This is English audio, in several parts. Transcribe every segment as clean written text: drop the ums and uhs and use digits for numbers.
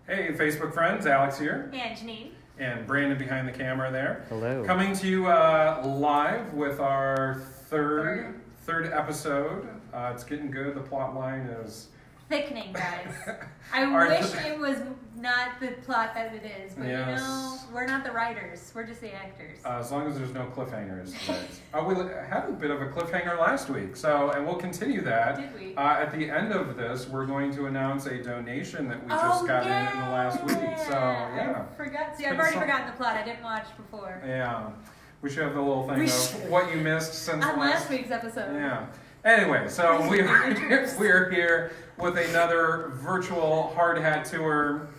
Hey, Facebook friends, Alex here. And Janine. And Brandon behind the camera there. Hello. Coming to you live with our third episode. It's getting good. The plot line is thickening, guys. I wish it was not the plot that it is, but yes. You know, we're not the writers. We're just the actors. As long as there's no cliffhangers. We had a bit of a cliffhanger last week, and we'll continue that. Did we? At the end of this, we're going to announce a donation that we just got in the last week. So, yeah. I forgot. See, I've already forgotten the plot. I didn't watch before. Yeah. We should have the little thing of what you missed since on last week's episode. Yeah. Anyway, so we're here with another virtual Hard Hat Tour,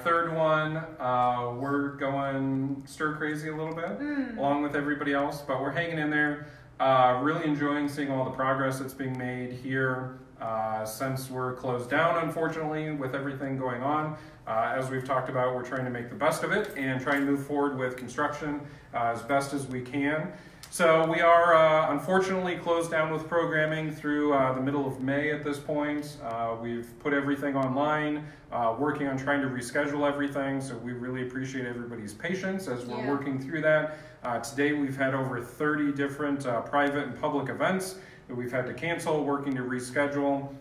third one. We're going stir crazy a little bit, along with everybody else, but we're hanging in there. Really enjoying seeing all the progress that's being made here since we're closed down, unfortunately, with everything going on. As we've talked about, we're trying to make the best of it and try and move forward with construction as best as we can. So we are unfortunately closed down with programming through the middle of May at this point. We've put everything online, working on trying to reschedule everything, so we really appreciate everybody's patience as we're working through that. Today we've had over 30 different private and public events that we've had to cancel, working to reschedule,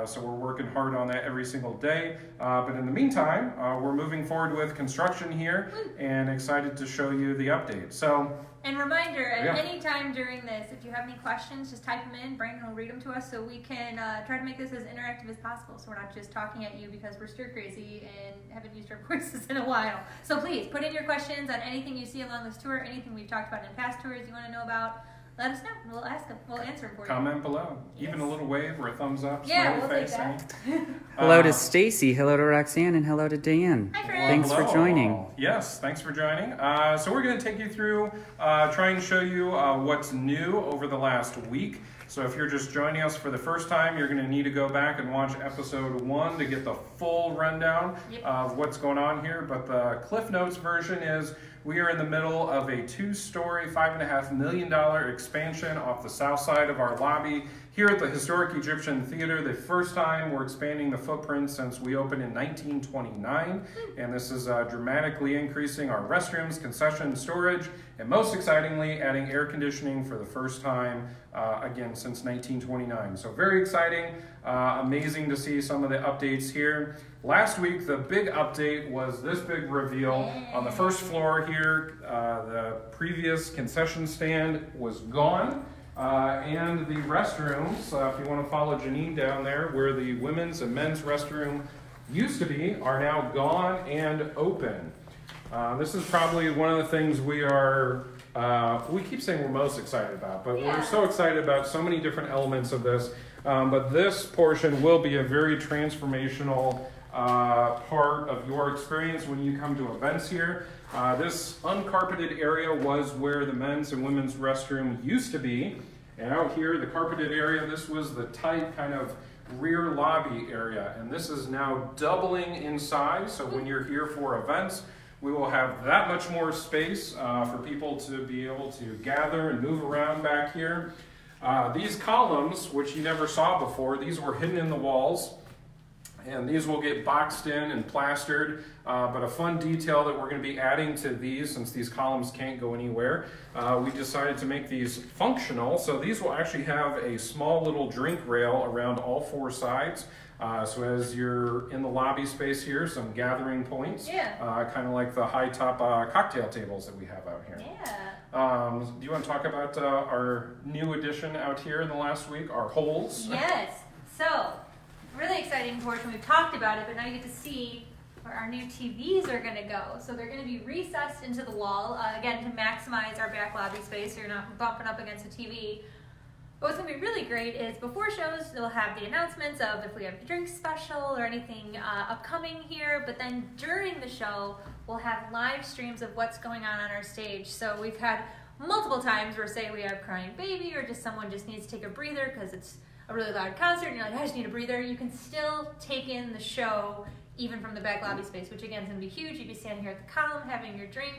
so we're working hard on that every single day. But in the meantime, we're moving forward with construction here and excited to show you the update. And reminder, at any time during this, if you have any questions, just type them in. Brandon will read them to us so we can try to make this as interactive as possible. So we're not just talking at you because we're stir crazy and haven't used our voices in a while. So please, put in your questions on anything you see along this tour, anything we've talked about in past tours you want to know about. Let us know. We'll ask them. We'll answer them for you. Comment below. Yes. Even a little wave or a thumbs up. Yeah, we'll take that. Hello to Stacy. Hello to Roxanne. And hello to Dan. Hi, friend. Thanks for joining. Yes, thanks for joining. So we're going to take you through, try and show you what's new over the last week. So if you're just joining us for the first time, you're going to need to go back and watch episode 1 to get the full rundown of what's going on here. But the Cliff Notes version is we are in the middle of a 2-story, $5.5 million expansion off the south side of our lobby here at the Historic Egyptian Theater. The first time we're expanding the footprint since we opened in 1929. And this is dramatically increasing our restrooms, concession, storage, and most excitingly, adding air conditioning for the first time, again, since 1929. So very exciting, amazing to see some of the updates here. Last week, the big update was this big reveal. On the first floor here, the previous concession stand was gone. And the restrooms, if you want to follow Janine down there, where the women's and men's restroom used to be, are now gone and open. This is probably one of the things we keep saying we're most excited about, but we're so excited about so many different elements of this. But this portion will be a very transformational part of your experience when you come to events here. This uncarpeted area was where the men's and women's restroom used to be. And out here, the carpeted area, this was the tight kind of rear lobby area. And this is now doubling in size. So when you're here for events, we will have that much more space for people to be able to gather and move around back here. These columns, which you never saw before, these were hidden in the walls. And these will get boxed in and plastered, but a fun detail that we're going to be adding to these, since these columns can't go anywhere, we decided to make these functional. So these will actually have a small little drink rail around all 4 sides. So as you're in the lobby space here, some gathering points, kind of like the high top cocktail tables that we have out here. Do you want to talk about our new addition out here in the last week, our holes? Yes. So, really exciting portion. We've talked about it, but now you get to see where our new TVs are going to go. So they're going to be recessed into the wall, again, to maximize our back lobby space so you're not bumping up against a TV. But what's going to be really great is before shows, they'll have the announcements of if we have a drink special or anything upcoming here. But then during the show, we'll have live streams of what's going on our stage. So we've had multiple times where, say, we have crying baby or just someone just needs to take a breather because it's a really loud concert and you're like, I just need a breather. You can still take in the show even from the back lobby space, which again is going to be huge. You'd be standing here at the column having your drink,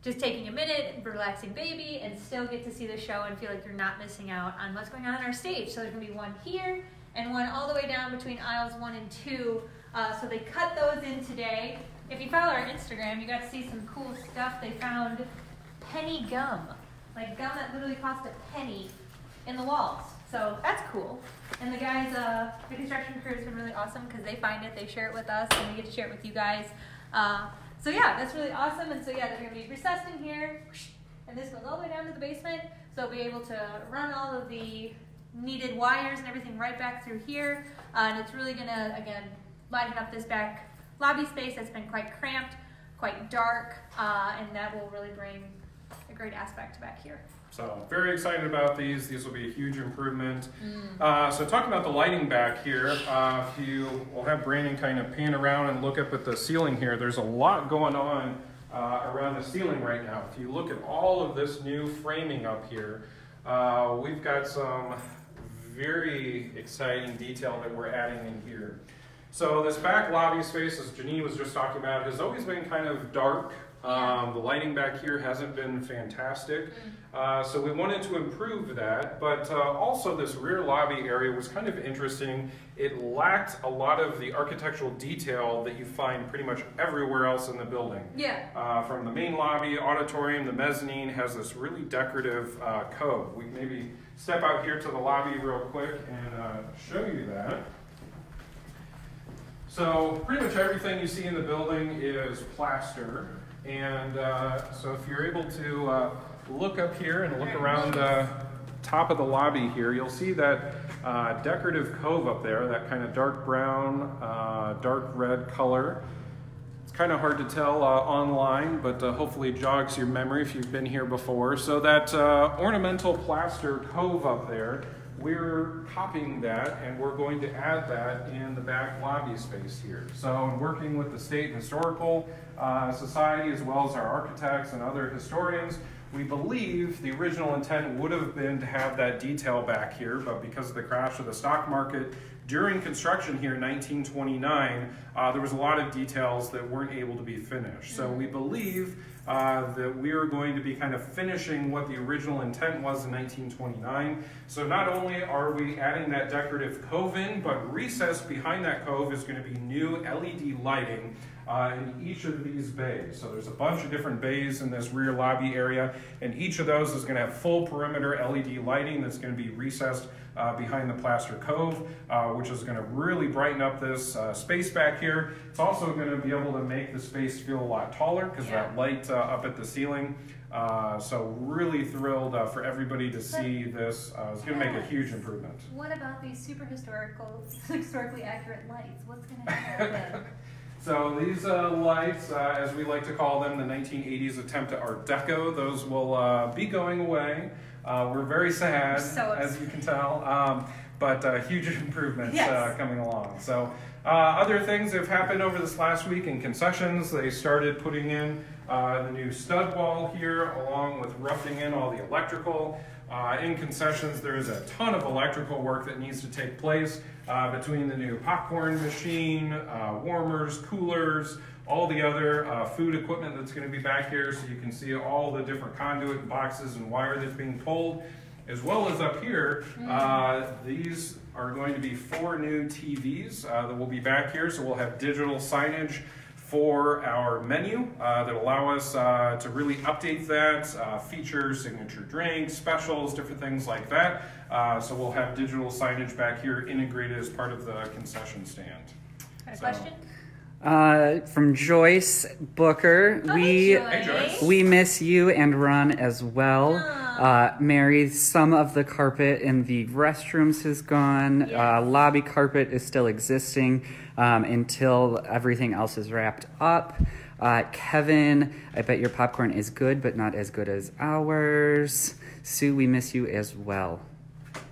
just taking a minute, relaxing baby, and still get to see the show and feel like you're not missing out on what's going on our stage. So there's going to be one here and one all the way down between aisles 1 and 2 So they cut those in today. If you follow our Instagram, you got to see some cool stuff. They found penny gum, like gum that literally cost a penny in the walls. So that's cool. And the guys, the construction crew has been really awesome because they find it, they share it with us, and we get to share it with you guys. So yeah, that's really awesome. And so yeah, they're going to be recessed in here, and this goes all the way down to the basement. So we'll be able to run all of the needed wires and everything right back through here. And it's really going to, again, lighten up this back lobby space that's been quite cramped, quite dark, and that will really bring a great aspect back here. So very excited about these. These will be a huge improvement. So talking about the lighting back here, we'll have Brandon kind of pan around and look up at the ceiling here. There's a lot going on around the ceiling right now. If you look at all of this new framing up here, we've got some very exciting detail that we're adding in here. So this back lobby space, as Janine was just talking about, has always been kind of dark. The lighting back here hasn't been fantastic, so we wanted to improve that, but also this rear lobby area was kind of interesting. It lacked a lot of the architectural detail that you find pretty much everywhere else in the building. Yeah. From the main lobby, auditorium, the mezzanine has this really decorative cove. We maybe step out here to the lobby real quick and show you that. So pretty much everything you see in the building is plaster. And so if you're able to look up here and look around the top of the lobby here, you'll see that decorative cove up there, that kind of dark brown, dark red color. It's kind of hard to tell online, but hopefully it jogs your memory if you've been here before. So that ornamental plaster cove up there, we're copying that and we're going to add that in the back lobby space here. So in working with the State Historical Society as well as our architects and other historians, we believe the original intent would have been to have that detail back here, but because of the crash of the stock market during construction here in 1929, there was a lot of details that weren't able to be finished. So we believe that we are going to be kind of finishing what the original intent was in 1929. So not only are we adding that decorative cove in, but recessed behind that cove is going to be new LED lighting in each of these bays. So there's a bunch of different bays in this rear lobby area, and each of those is going to have full perimeter LED lighting that's going to be recessed behind the plaster cove, which is going to really brighten up this space back here. It's also going to be able to make the space feel a lot taller because that light up at the ceiling. So really thrilled for everybody to see this. It's going to make a huge improvement. What about these super historically accurate lights? What's going to happen with them? So these lights, as we like to call them, the 1980s attempt at Art Deco, those will be going away. We're very sad, as you can tell, but huge improvements coming along. So other things that have happened over this last week in concessions, they started putting in the new stud wall here along with roughing in all the electrical. In concessions, there is a ton of electrical work that needs to take place between the new popcorn machine, warmers, coolers, all the other food equipment that's going to be back here, so you can see all the different conduit and boxes and wire that's being pulled, as well as up here. These are going to be 4 new TVs that will be back here, so we'll have digital signage for our menu that allow us to really update that, feature signature drinks, specials, different things like that. So we'll have digital signage back here integrated as part of the concession stand. Got a question? From Joyce Booker, we miss you and Ron as well. Mary, some of the carpet in the restrooms is gone. Lobby carpet is still existing until everything else is wrapped up. Kevin, I bet your popcorn is good, but not as good as ours. Sue, we miss you as well.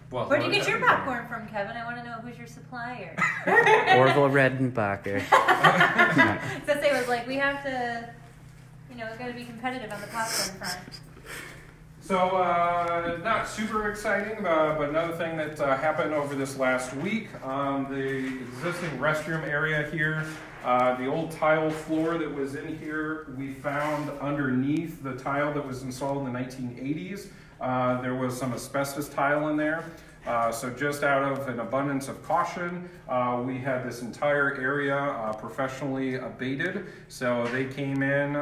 Well, where do you get your popcorn from, Kevin? I want to know who's your supplier. Orville Redenbacher. Sensei was like, we have to, it's got to be competitive on the popcorn front. So, not super exciting, but another thing that happened over this last week, the existing restroom area here, the old tile floor that was in here, we found underneath the tile that was installed in the 1980s. There was some asbestos tile in there. So just out of an abundance of caution, we had this entire area professionally abated. So they came in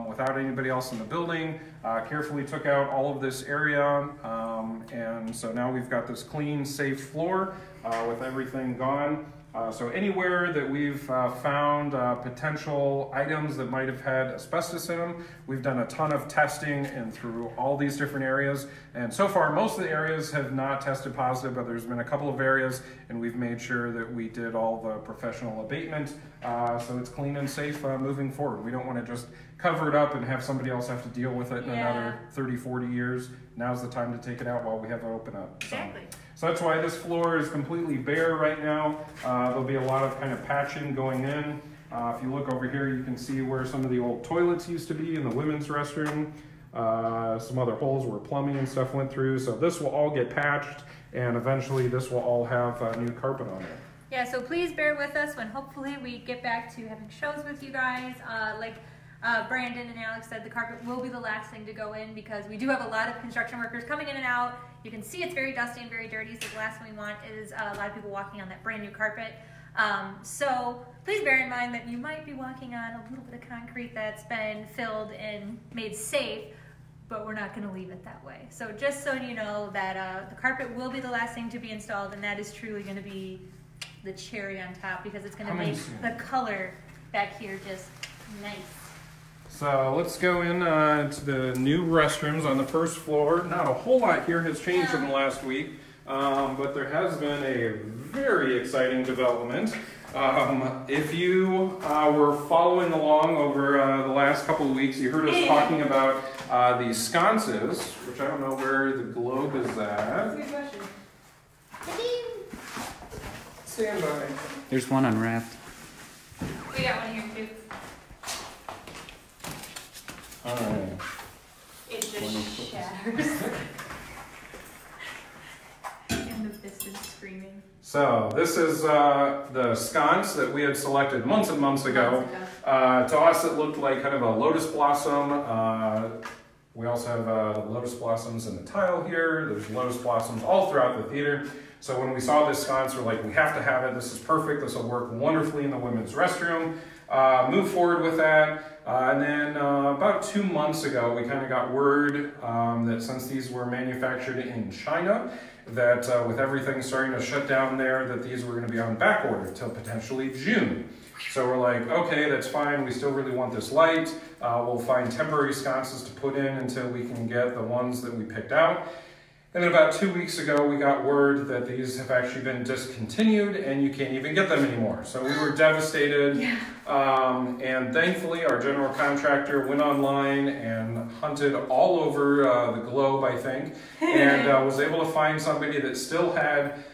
without anybody else in the building, carefully took out all of this area, and so now we've got this clean, safe floor with everything gone. So anywhere that we've found potential items that might have had asbestos in them, we've done a ton of testing and through all these different areas. And so far, most of the areas have not tested positive, but there's been a couple of areas, and we've made sure that we did all the professional abatement. So it's clean and safe moving forward. We don't want to just cover it up and have somebody else have to deal with it in another 30, 40 years. Now's the time to take it out while we have it open up. Exactly. So that's why this floor is completely bare right now. There'll be a lot of kind of patching going in. If you look over here, you can see where some of the old toilets used to be in the women's restroom. Some other holes where plumbing and stuff went through. So this will all get patched, and eventually this will all have new carpet on it. Yeah, so please bear with us when hopefully we get back to having shows with you guys. Like Brandon and Alex said, the carpet will be the last thing to go in because we do have a lot of construction workers coming in and out. You can see it's very dusty and very dirty, so the last thing we want is a lot of people walking on that brand new carpet. So please bear in mind that you might be walking on a little bit of concrete that's been filled and made safe, but we're not going to leave it that way. So just so you know that the carpet will be the last thing to be installed, and that is truly going to be the cherry on top because it's going to make the color back here just nice. So let's go in to the new restrooms on the first floor. Not a whole lot here has changed in the last week, but there has been a very exciting development. If you were following along over the last couple of weeks, you heard us talking about the sconces, which I don't know where the globe is at. That's a good question. Stand by. There's one unwrapped. We got one here too. All right. It just shatters. And the piston screaming. So this is the sconce that we had selected months and months ago. To us, it looked like kind of a lotus blossom. We also have lotus blossoms in the tile here. There's lotus blossoms all throughout the theater. So when we saw this sconce, we're like, we have to have it. This is perfect. This will work wonderfully in the women's restroom. Move forward with that. And then about 2 months ago, we kind of got word that since these were manufactured in China, that with everything starting to shut down there, that these were going to be on back order until potentially June. So we're like, okay, that's fine. We still really want this light. We'll find temporary sconces to put in until we can get the ones that we picked out. And then about 2 weeks ago, we got word that these have actually been discontinued and you can't even get them anymore. So we were devastated. And thankfully, our general contractor went online and hunted all over the globe, I think, and was able to find somebody that still had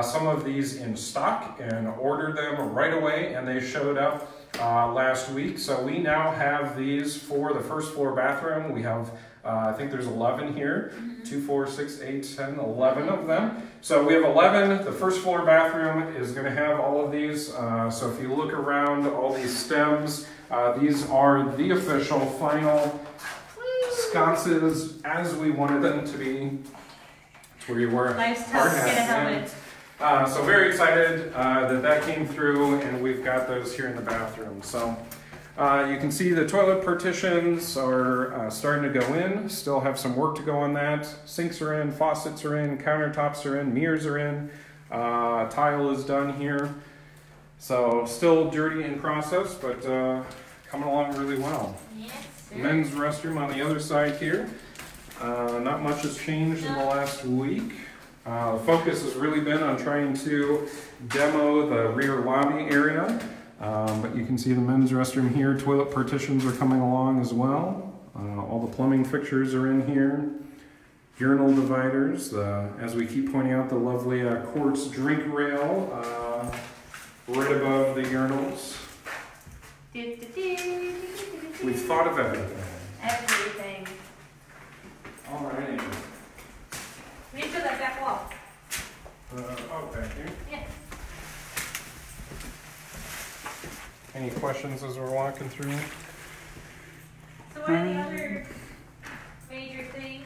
some of these in stock and ordered them right away, and they showed up last week. So we now have these for the first floor bathroom. We have I think there's 11 here, 2, 4, 6, 8, 10, 11 of them. So we have 11. The first floor bathroom is going to have all of these. So if you look around all these stems, these are the official final sconces as we wanted them to be. That's where you wear Life's tough, get a helmet. So very excited that came through, and we've got those here in the bathroom. So you can see the toilet partitions are starting to go in. Still have some work to go on that. Sinks are in, faucets are in, countertops are in, mirrors are in. Tile is done here. So still dirty in process, but coming along really well. Yes, sir. Men's restroom on the other side here. Not much has changed in the last week. The focus has really been on trying to demo the rear lobby area. But you can see the men's restroom here. Toilet partitions are coming along as well. All the plumbing fixtures are in here. Urinal dividers. As we keep pointing out, the lovely quartz drink rail right above the urinals. We've thought of everything. Everything. Alrighty. We need to do that back wall. Back here. Yeah. Any questions as we're walking through? So what are the other major things?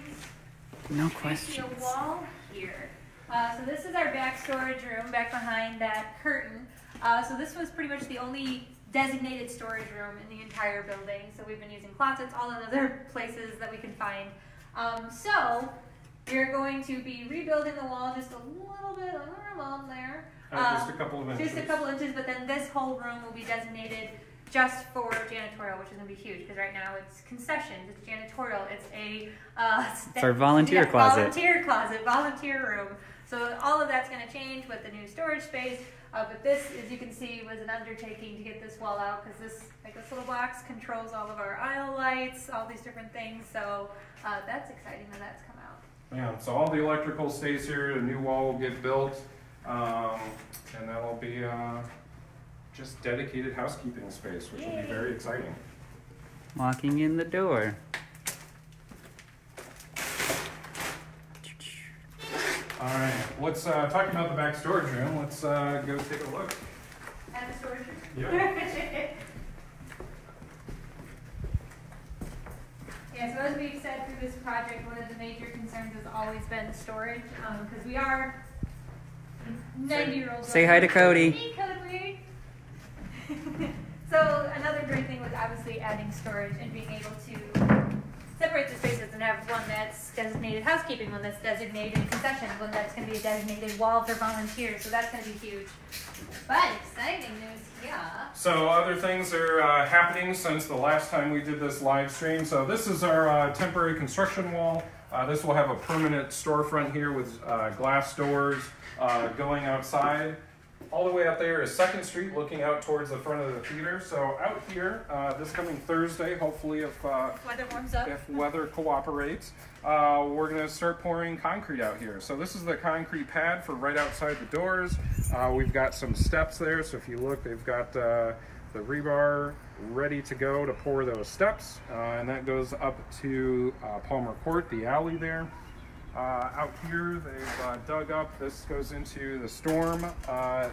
No I see questions. a wall here. So this is our back storage room, back behind that curtain. So this was pretty much the only designated storage room in the entire building. So we've been using closets, all the other places that we can find. So we're going to be rebuilding the wall just a little bit along there. Just a couple of inches. Just a couple inches, but then this whole room will be designated just for janitorial, which is going to be huge because right now it's concessions, it's janitorial, it's a it's our volunteer closet. Volunteer room. So all of that's going to change with the new storage space. But this, as you can see, was an undertaking to get this wall out because this little box controls all of our aisle lights, all these different things. So that's exciting that that's come out. Yeah. So all the electrical stays here. The new wall will get built, and that'll be just dedicated housekeeping space, which will be very exciting. Walking in the door. All right, let's talking about the back storage room. Let's go take a look at the storage room. Yeah. Yeah. So as we've said through this project, one of the major concerns has always been storage, because we are 90-year-olds. Say hi to Cody. Hey, Cody. So another great thing was obviously adding storage and being able to separate the spaces and have one that's designated housekeeping, one that's designated concessions, one that's going to be a designated wall for volunteers. So that's going to be huge. But exciting news here. So other things are happening since the last time we did this live stream. So this is our temporary construction wall. This will have a permanent storefront here with glass doors going outside. All the way up there is 2nd Street, looking out towards the front of the theater. So out here, this coming Thursday, hopefully if weather warms up, if weather cooperates, we're going to start pouring concrete out here. So this is the concrete pad for right outside the doors. We've got some steps there. So if you look, they've got the rebar ready to go to pour those steps. And that goes up to Palmer Court, the alley there. Out here, they've dug up, this goes into the storm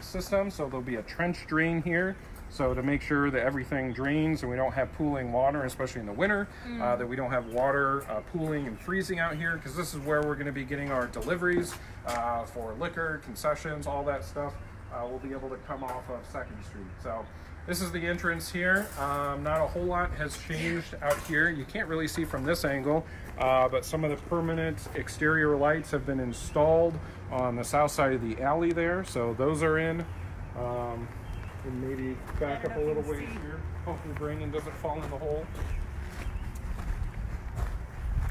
system, so there'll be a trench drain here, so to make sure that everything drains and we don't have pooling water, especially in the winter, that we don't have water pooling and freezing out here, because this is where we're going to be getting our deliveries for liquor, concessions, all that stuff. We'll be able to come off of 2nd Street. So this is the entrance here. Not a whole lot has changed out here. You can't really see from this angle, but some of the permanent exterior lights have been installed on the south side of the alley there. So those are in. And maybe back up a little ways here. Hopefully Brandon doesn't fall in the hole.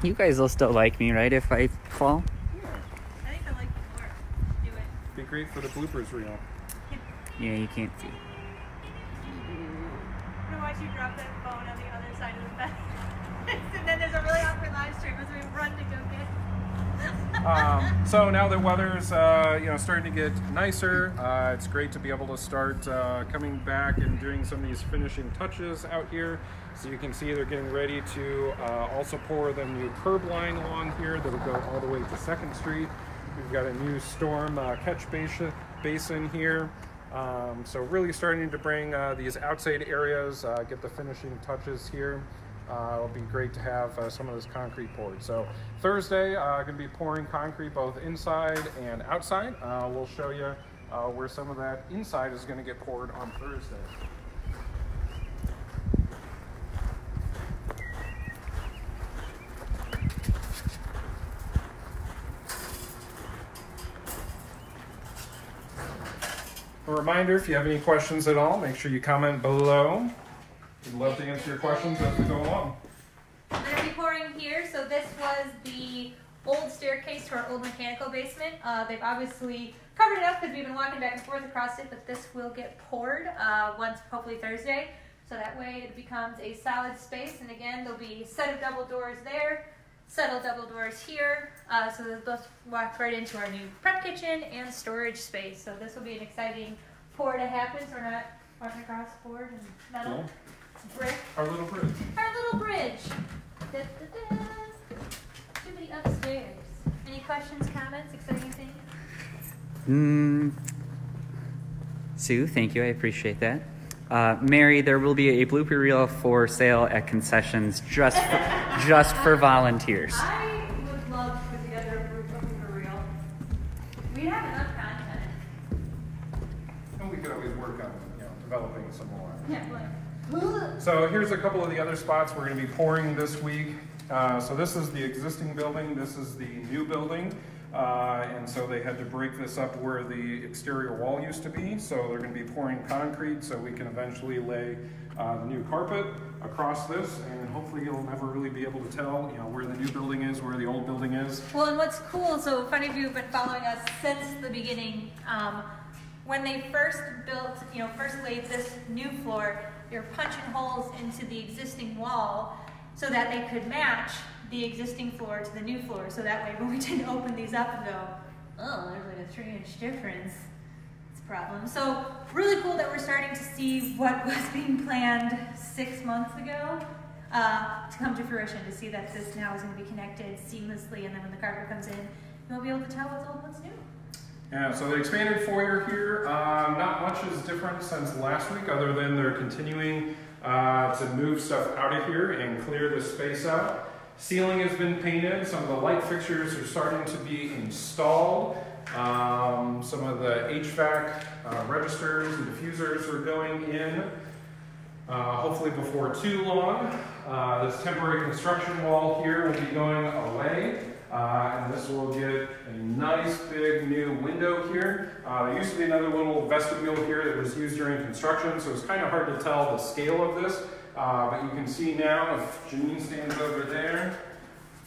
You guys will still like me, right, if I fall? Yeah. I think I like you more. Do it. Be great for the bloopers reel. Yeah, you can't see. I'm gonna watch you drop that phone on the other side of the bed. And then there's a really awkward live stream as we run to go get it. So now the weather's starting to get nicer. It's great to be able to start coming back and doing some of these finishing touches out here. So you can see they're getting ready to also pour the new curb line along here that'll go all the way to 2nd Street. We've got a new storm catch basin here. So really starting to bring these outside areas, get the finishing touches here. It'll be great to have some of this concrete poured. So Thursday, going to be pouring concrete both inside and outside. We'll show you where some of that inside is going to get poured on Thursday. A reminder, if you have any questions at all, make sure you comment below. We'd love to answer your questions as we go along. I'm going to be pouring here. So this was the old staircase to our old mechanical basement. They've obviously covered it up because we've been walking back and forth across it, but this will get poured once, hopefully Thursday. So that way it becomes a solid space. And again, there'll be a set of double doors there, set of double doors here. So they'll both walk right into our new prep kitchen and storage space. So this will be an exciting pour to happen. So we're not walking across board and metal. Cool. Brick. Our little bridge. Our little bridge. Da, da, da. Somebody upstairs. Any questions, comments, exciting things? Sue, thank you. I appreciate that. Mary, there will be a blooper reel for sale at concessions just for volunteers. I would love to put together a blooper reel. We Yeah, so here's a couple of the other spots we're going to be pouring this week. So this is the existing building, this is the new building, and so they had to break this up where the exterior wall used to be, so they're going to be pouring concrete so we can eventually lay the new carpet across this, and hopefully you'll never really be able to tell, you know, where the new building is, where the old building is. Well, and what's cool, so if any of you have been following us since the beginning, when they first built, you know, first laid this new floor, they were punching holes into the existing wall so that they could match the existing floor to the new floor. So that way when we didn't open these up and go, oh, there's like a 3-inch difference, it's a problem. So really cool that we're starting to see what was being planned 6 months ago to come to fruition, to see that this now is going to be connected seamlessly, and then when the carpet comes in, you'll be able to tell what's old and what's new. Yeah, so the expanded foyer here, not much is different since last week, other than they're continuing to move stuff out of here and clear the space out. Ceiling has been painted, some of the light fixtures are starting to be installed. Some of the HVAC registers and diffusers are going in, hopefully before too long. This temporary construction wall here will be going away. And this will get a nice big new window here. There used to be another little vestibule here that was used during construction, so it's kind of hard to tell the scale of this. But you can see now, if Janine stands over there,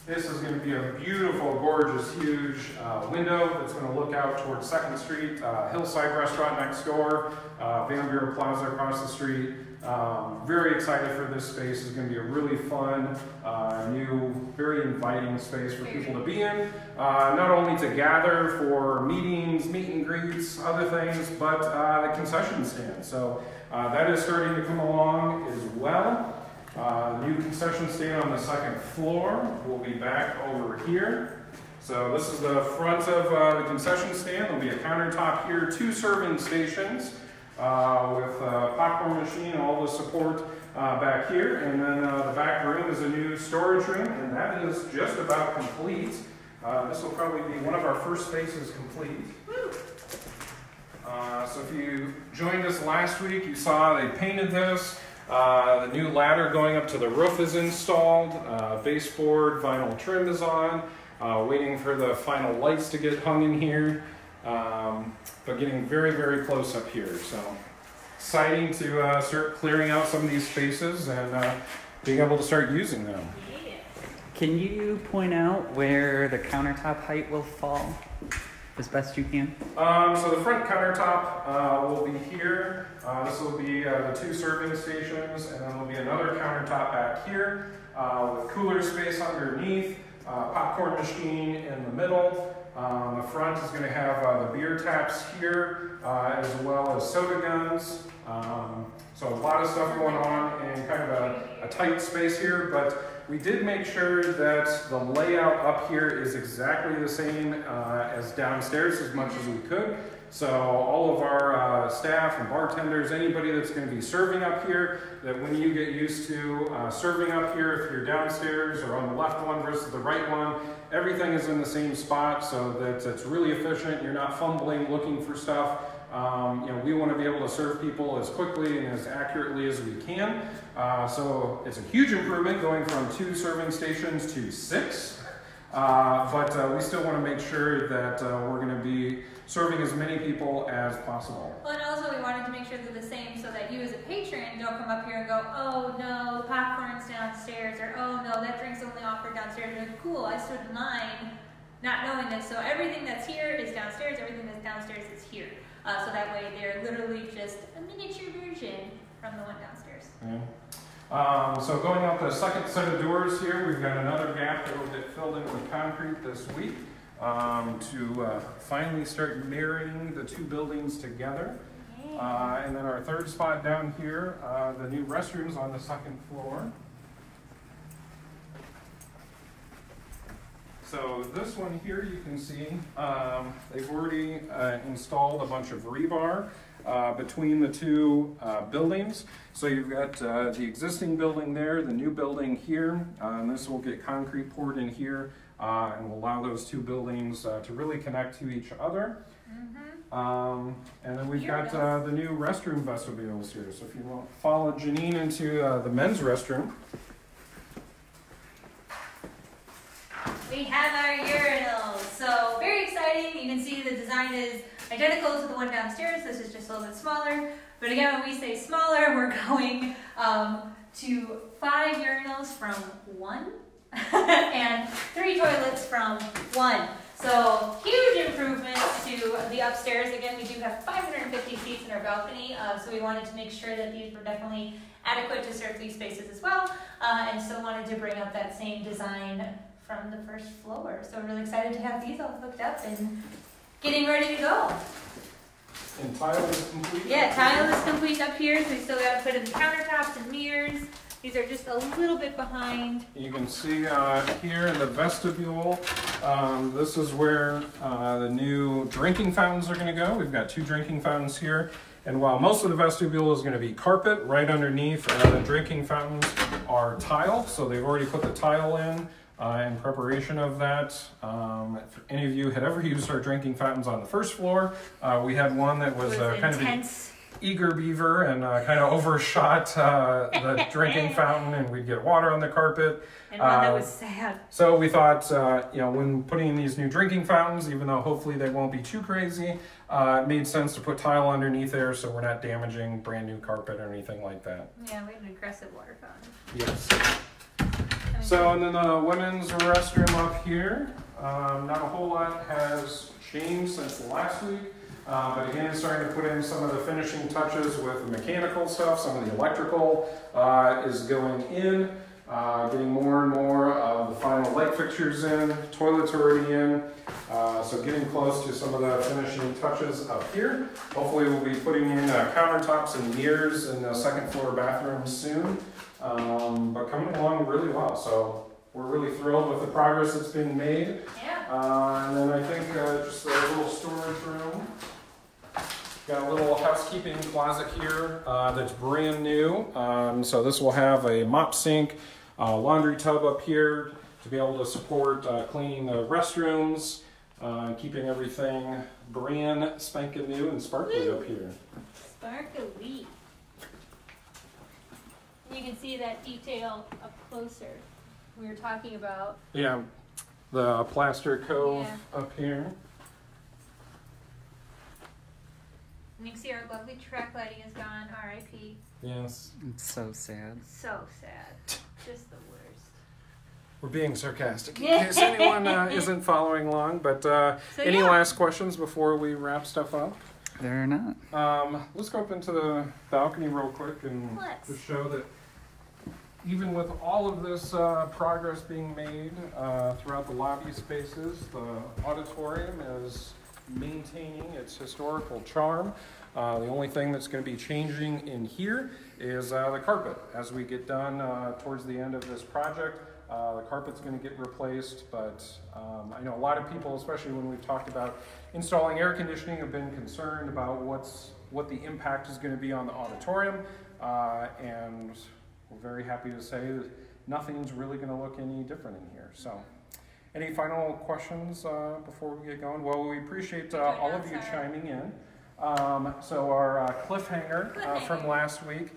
this is going to be a beautiful, gorgeous, huge window that's going to look out towards 2nd Street, Hillside Restaurant next door, Van Buren Plaza across the street. Very excited for this space. It's going to be a really fun, new, very inviting space for people to be in. Not only to gather for meetings, meet and greets, other things, but the concession stand. So that is starting to come along as well. New concession stand on the 2nd floor. We'll be back over here. So this is the front of the concession stand. There'll be a countertop here, 2 serving stations. With a popcorn machine, all the support back here, and then the back room is a new storage room, and that is just about complete. This will probably be one of our first spaces complete. So if you joined us last week, you saw they painted this. The new ladder going up to the roof is installed. Baseboard vinyl trim is on. Waiting for the final lights to get hung in here. But getting very, very close up here. So exciting to start clearing out some of these spaces and being able to start using them. Can you point out where the countertop height will fall as best you can? So the front countertop will be here. This will be the 2 serving stations, and then there'll be another countertop back here with cooler space underneath, popcorn machine in the middle. The front is going to have the beer taps here, as well as soda guns. So a lot of stuff going on in kind of a tight space here, but we did make sure that the layout up here is exactly the same as downstairs as much as we could. So all of our staff and bartenders, anybody that's going to be serving up here, that when you get used to serving up here, if you're downstairs or on the left one versus the right one, everything is in the same spot so that it's really efficient. You're not fumbling looking for stuff. You know, we want to be able to serve people as quickly and as accurately as we can. So it's a huge improvement going from 2 serving stations to 6. But we still want to make sure that we're going to be serving as many people as possible. Well, and also we wanted to make sure they're the same so that you as a patron don't come up here and go, oh no, the popcorn's downstairs, or oh no, that drink's only offered downstairs. And like, cool, I stood in line not knowing this. So everything that's here is downstairs, everything that's downstairs is here. So that way they're literally just a miniature version from the one downstairs. Yeah. So going out the 2nd set of doors here, we've got another gap that will get filled in with concrete this week to finally start marrying the 2 buildings together. And then our 3rd spot down here, the new restrooms on the 2nd floor. So this one here you can see, they've already installed a bunch of rebar between the 2 buildings. So you've got the existing building there, the new building here, and this will get concrete poured in here and will allow those 2 buildings to really connect to each other. And then we've got the new restroom vestibules here. So if you want to follow Janine into the men's restroom. We have our urinals. So very exciting. You can see the design is identical to the one downstairs. This is just a little bit smaller. But again, when we say smaller, we're going to 5 urinals from 1 and 3 toilets from 1. So huge improvements to the upstairs. Again, we do have 550 seats in our balcony, so we wanted to make sure that these were definitely adequate to serve these spaces as well, and still wanted to bring up that same design from the first floor. So we're really excited to have these all hooked up and getting ready to go. And tile is complete? Yeah, tile is complete up here, so we still got to put in the countertops and mirrors. These are just a little bit behind. You can see here in the vestibule, this is where the new drinking fountains are going to go. We've got 2 drinking fountains here. And while most of the vestibule is going to be carpet, right underneath the drinking fountains are tile. So they've already put the tile in preparation of that. If any of you had ever used our drinking fountains on the first floor, we had one that was kind of eager beaver and kind of overshot the drinking fountain, and we'd get water on the carpet. And one that was sad. So we thought, when putting in these new drinking fountains, even though hopefully they won't be too crazy, it made sense to put tile underneath there so we're not damaging brand new carpet or anything like that. Yeah, we have an aggressive water fountain. Yes. So, and then the women's restroom up here. Not a whole lot has changed since last week. But again, starting to put in some of the finishing touches with the mechanical stuff. Some of the electrical is going in, getting more and more of the final light fixtures in, toilets already in. So getting close to some of the finishing touches up here. Hopefully we'll be putting in countertops and mirrors in the second floor bathroom soon. But coming along really well. So we're really thrilled with the progress that's been made. Yeah. And then I think just a little storage room. Got a little housekeeping closet here that's brand new. So this will have a mop sink, laundry tub up here to be able to support cleaning the restrooms, keeping everything brand spanking new and sparkly up here. Sparkly. You can see that detail up closer. We were talking about. Yeah, the plaster cove up here. And you can see our lovely track lighting is gone, R.I.P. Yes. It's so sad. So sad. Just the worst. We're being sarcastic in case anyone isn't following along. But any last questions before we wrap stuff up? There are not. Let's go up into the balcony real quick and just show that even with all of this progress being made throughout the lobby spaces, the auditorium is maintaining its historical charm. The only thing that's going to be changing in here is the carpet. As we get done towards the end of this project, the carpet's going to get replaced, but I know a lot of people, especially when we've talked about installing air conditioning, have been concerned about what the impact is going to be on the auditorium, and we're very happy to say that nothing's really going to look any different in here. So, any final questions before we get going? Well, we appreciate all of you chiming in. So our cliffhanger from last week.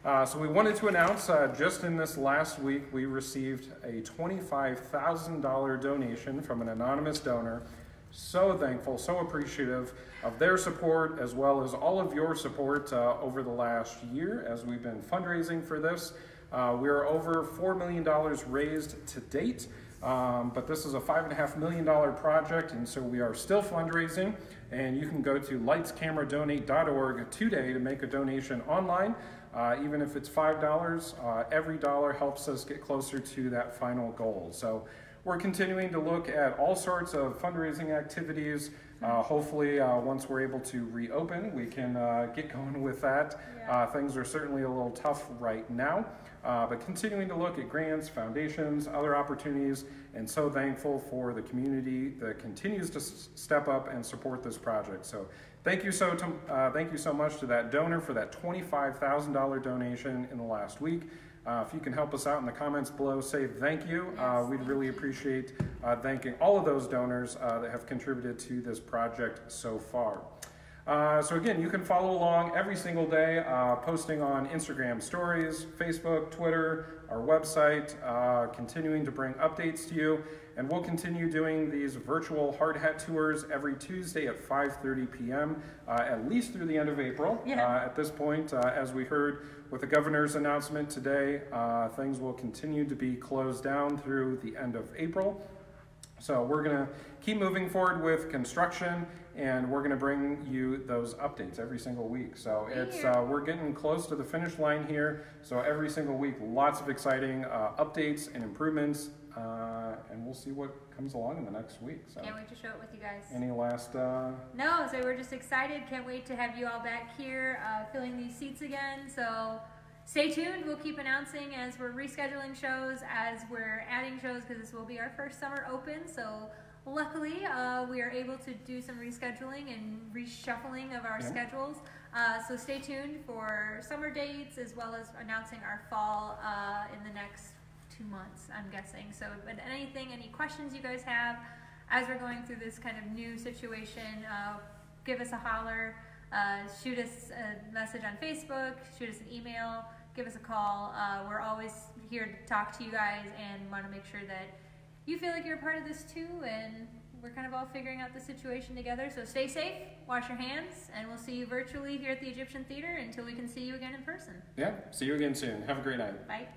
So we wanted to announce just in this last week, we received a $25,000 donation from an anonymous donor. So thankful, so appreciative of their support, as well as all of your support over the last year as we've been fundraising for this. We're over $4 million raised to date. But this is a $5.5 million project, and so we are still fundraising, and you can go to lightscameradonate.org today to make a donation online. Even if it's $5, every dollar helps us get closer to that final goal. So we're continuing to look at all sorts of fundraising activities. Hopefully, once we're able to reopen, we can get going with that. Things are certainly a little tough right now. But continuing to look at grants, foundations, other opportunities, and so thankful for the community that continues to step up and support this project. So thank you so much to that donor for that $25,000 donation in the last week. If you can help us out in the comments below, say thank you. We'd really appreciate thanking all of those donors that have contributed to this project so far. So again, you can follow along every single day, posting on Instagram stories, Facebook, Twitter, our website, continuing to bring updates to you. And we'll continue doing these virtual hard hat tours every Tuesday at 5:30 p.m., at least through the end of April. Yeah. At this point, as we heard with the governor's announcement today, things will continue to be closed down through the end of April. So we're going to keep moving forward with construction, and we're going to bring you those updates every single week. So it's we're getting close to the finish line here. So every single week, lots of exciting updates and improvements, and we'll see what comes along in the next week. So can't wait to show it with you guys. Any last? No, so we're just excited. Can't wait to have you all back here filling these seats again. So stay tuned. We'll keep announcing as we're rescheduling shows, as we're adding shows, because this will be our first summer open. So luckily, we are able to do some rescheduling and reshuffling of our schedules. So stay tuned for summer dates, as well as announcing our fall in the next 2 months, I'm guessing. So, but any questions you guys have as we're going through this kind of new situation, give us a holler. Shoot us a message on Facebook, shoot us an email, give us a call. We're always here to talk to you guys and want to make sure that you feel like you're a part of this too, and we're kind of all figuring out the situation together. So stay safe, wash your hands, and we'll see you virtually here at the Egyptian Theater until we can see you again in person. Yeah, see you again soon. Have a great night. Bye.